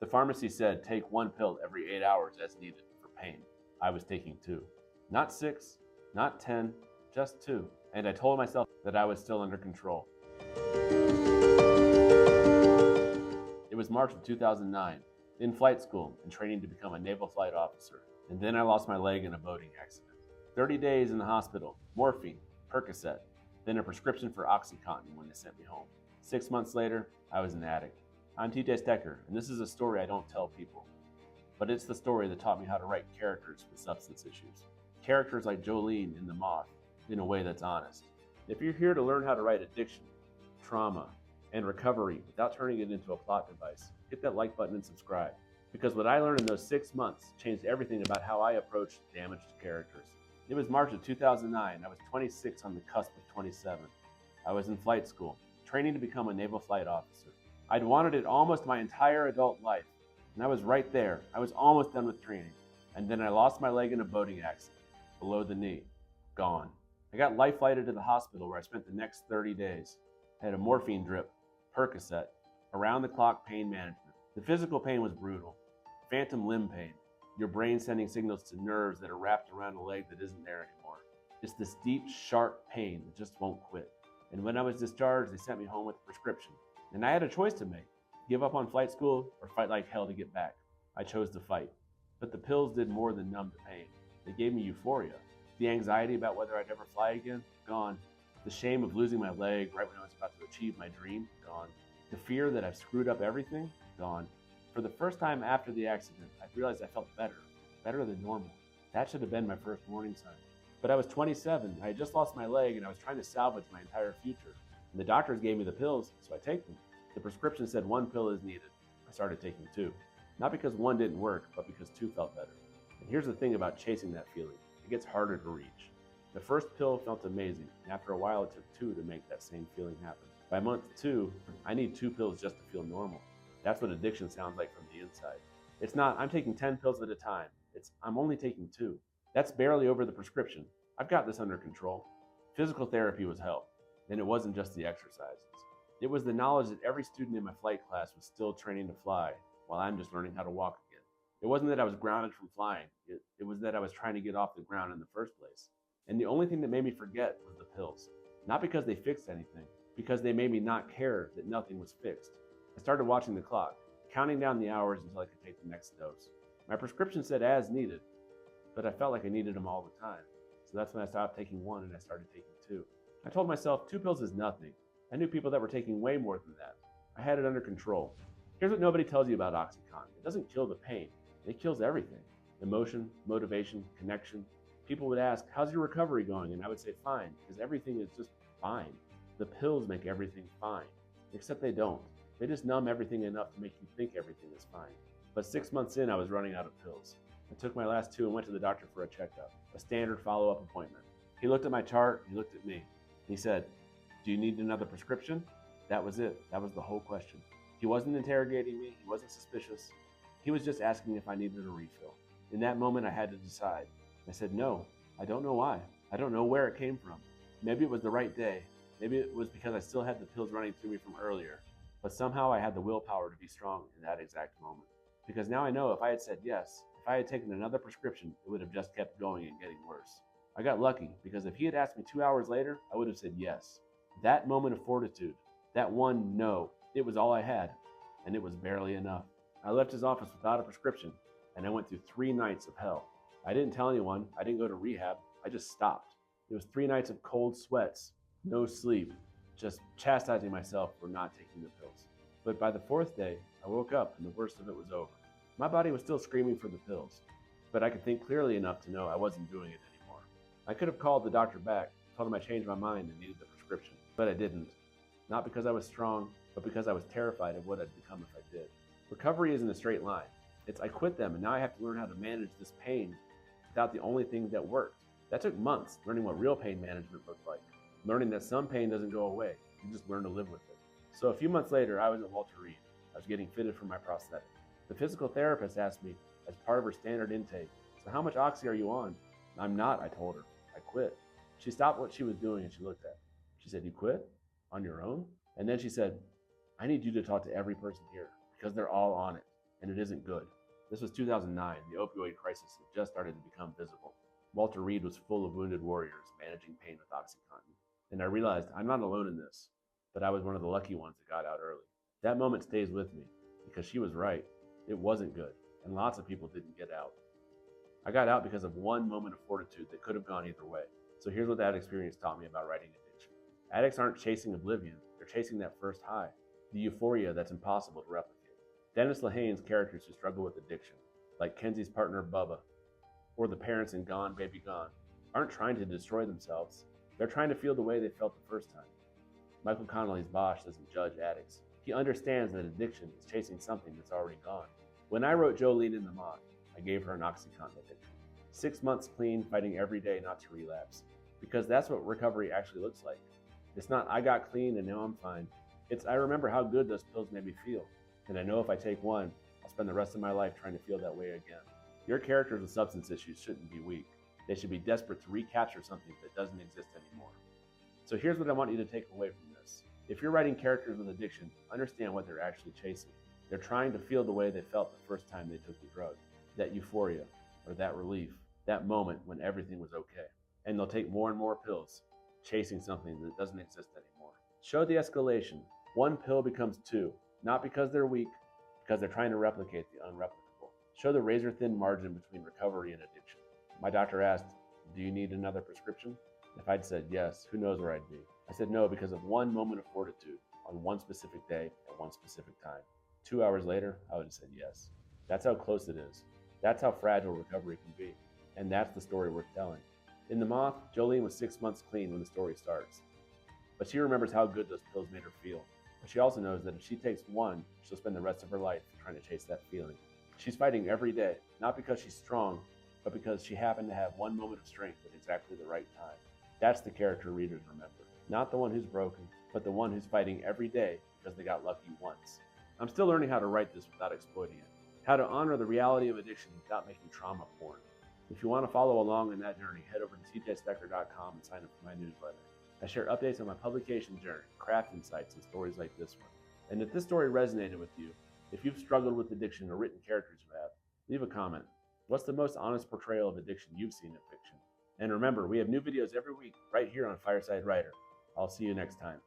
The pharmacy said take 1 pill every 8 hours as needed for pain. I was taking 2. Not 6, not 10, just 2. And I told myself that I was still under control. It was March of 2009, in flight school and training to become a naval flight officer. And then I lost my leg in a boating accident. 30 days in the hospital, morphine, Percocet, then a prescription for OxyContin when they sent me home. 6 months later, I was an addict. I'm TJ Stecker, and this is a story I don't tell people. But it's the story that taught me how to write characters with substance issues. Characters like Jolene in The Moth, in a way that's honest. If you're here to learn how to write addiction, trauma, and recovery without turning it into a plot device, hit that like button and subscribe. Because what I learned in those 6 months changed everything about how I approached damaged characters. It was March of 2009. I was 26 on the cusp of 27. I was in flight school, training to become a naval flight officer. I'd wanted it almost my entire adult life, and I was right there. I was almost done with training. And then I lost my leg in a boating accident, below the knee, gone. I got life flighted to the hospital where I spent the next 30 days. I had a morphine drip, Percocet, around-the-clock pain management. The physical pain was brutal. Phantom limb pain, your brain sending signals to nerves that are wrapped around a leg that isn't there anymore. It's this deep, sharp pain that just won't quit. And when I was discharged, they sent me home with a prescription. And I had a choice to make, give up on flight school or fight like hell to get back. I chose to fight. But the pills did more than numb the pain. They gave me euphoria. The anxiety about whether I'd ever fly again, gone. The shame of losing my leg right when I was about to achieve my dream, gone. The fear that I've screwed up everything, gone. For the first time after the accident, I realized I felt better than normal. That should have been my first warning sign. But I was 27, I had just lost my leg, and I was trying to salvage my entire future. And the doctors gave me the pills, so I take them. The prescription said 1 pill is needed. I started taking 2. Not because 1 didn't work, but because 2 felt better. And here's the thing about chasing that feeling. It gets harder to reach. The first pill felt amazing, and after a while it took 2 to make that same feeling happen. By month 2, I need 2 pills just to feel normal. That's what addiction sounds like from the inside. It's not, I'm taking 10 pills at a time. It's, I'm only taking 2. That's barely over the prescription. I've got this under control. Physical therapy was help, and it wasn't just the exercises. It was the knowledge that every student in my flight class was still training to fly, while I'm just learning how to walk again. It wasn't that I was grounded from flying. It was that I was trying to get off the ground in the first place. And the only thing that made me forget was the pills. Not because they fixed anything, because they made me not care that nothing was fixed. I started watching the clock, counting down the hours until I could take the next dose. My prescription said as needed, but I felt like I needed them all the time. So that's when I stopped taking 1 and I started taking 2. I told myself 2 pills is nothing. I knew people that were taking way more than that. I had it under control. Here's what nobody tells you about OxyContin. It doesn't kill the pain. It kills everything. Emotion, motivation, connection. People would ask, how's your recovery going? And I would say, fine, because everything is just fine. The pills make everything fine, except they don't. They just numb everything enough to make you think everything is fine. But 6 months in, I was running out of pills. I took my last 2 and went to the doctor for a checkup, a standard follow-up appointment. He looked at my chart, he looked at me. He said, do you need another prescription? That was it. That was the whole question. He wasn't interrogating me. He wasn't suspicious. He was just asking if I needed a refill. In that moment, I had to decide. I said, no, I don't know why. I don't know where it came from. Maybe it was the right day. Maybe it was because I still had the pills running through me from earlier. But somehow I had the willpower to be strong in that exact moment. Because now I know if I had said yes, if I had taken another prescription, it would have just kept going and getting worse. I got lucky because if he had asked me 2 hours later, I would have said yes. That moment of fortitude, that one no, it was all I had, and it was barely enough. I left his office without a prescription, and I went through 3 nights of hell. I didn't tell anyone, I didn't go to rehab, I just stopped. It was 3 nights of cold sweats, no sleep, just chastising myself for not taking the pills. But by the 4th day, I woke up and the worst of it was over. My body was still screaming for the pills, but I could think clearly enough to know I wasn't doing it anymore. I could have called the doctor back, told him I changed my mind and needed the prescription, but I didn't. Not because I was strong, but because I was terrified of what I'd become if I did. Recovery isn't a straight line. It's I quit them and now I have to learn how to manage this pain without the only thing that worked. That took months, learning what real pain management looked like. Learning that some pain doesn't go away, you just learn to live with it. So a few months later, I was at Walter Reed. I was getting fitted for my prosthetic. The physical therapist asked me, as part of her standard intake, so how much oxy are you on? I'm not, I told her. I quit. She stopped what she was doing and she looked at me. She said, you quit? On your own? And then she said, I need you to talk to every person here because they're all on it. and it isn't good. This was 2009. The opioid crisis had just started to become visible. Walter Reed was full of wounded warriors managing pain with OxyContin. And I realized I'm not alone in this, but I was one of the lucky ones that got out early. That moment stays with me because she was right. It wasn't good, and lots of people didn't get out. I got out because of one moment of fortitude that could have gone either way. So here's what that experience taught me about writing addiction. Addicts aren't chasing oblivion, they're chasing that first high, the euphoria that's impossible to replicate. Dennis Lehane's characters who struggle with addiction, like Kenzie's partner Bubba, or the parents in Gone Baby Gone, aren't trying to destroy themselves. They're trying to feel the way they felt the first time. Michael Connelly's Bosch doesn't judge addicts. He understands that addiction is chasing something that's already gone. When I wrote Jolene in the moth, I gave her an OxyContin addiction. 6 months clean, fighting every day not to relapse. Because that's what recovery actually looks like. It's not I got clean and now I'm fine. It's I remember how good those pills made me feel. And I know if I take one, I'll spend the rest of my life trying to feel that way again. Your characters with substance issues shouldn't be weak. They should be desperate to recapture something that doesn't exist anymore. So here's what I want you to take away from this. If you're writing characters with addiction, understand what they're actually chasing. They're trying to feel the way they felt the first time they took the drug. That euphoria, or that relief, that moment when everything was okay. And they'll take more and more pills, chasing something that doesn't exist anymore. Show the escalation. One pill becomes two, not because they're weak, because they're trying to replicate the unreplicable. Show the razor-thin margin between recovery and addiction. My doctor asked, do you need another prescription? If I'd said yes, who knows where I'd be. I said no because of one moment of fortitude on one specific day at one specific time. 2 hours later, I would have said yes. That's how close it is. That's how fragile recovery can be. And that's the story worth telling. In The Moth, Jolene was 6 months clean when the story starts. But she remembers how good those pills made her feel. But she also knows that if she takes one, she'll spend the rest of her life trying to chase that feeling. She's fighting every day, not because she's strong, but because she happened to have one moment of strength at exactly the right time. That's the character readers remember. Not the one who's broken, but the one who's fighting every day because they got lucky once. I'm still learning how to write this without exploiting it. How to honor the reality of addiction without making trauma porn. If you want to follow along in that journey, head over to tjstecker.com and sign up for my newsletter. I share updates on my publication journey, craft insights, and stories like this one. And if this story resonated with you, if you've struggled with addiction or written characters who have, leave a comment. What's the most honest portrayal of addiction you've seen in fiction? And remember, we have new videos every week right here on Fireside Writer. I'll see you next time.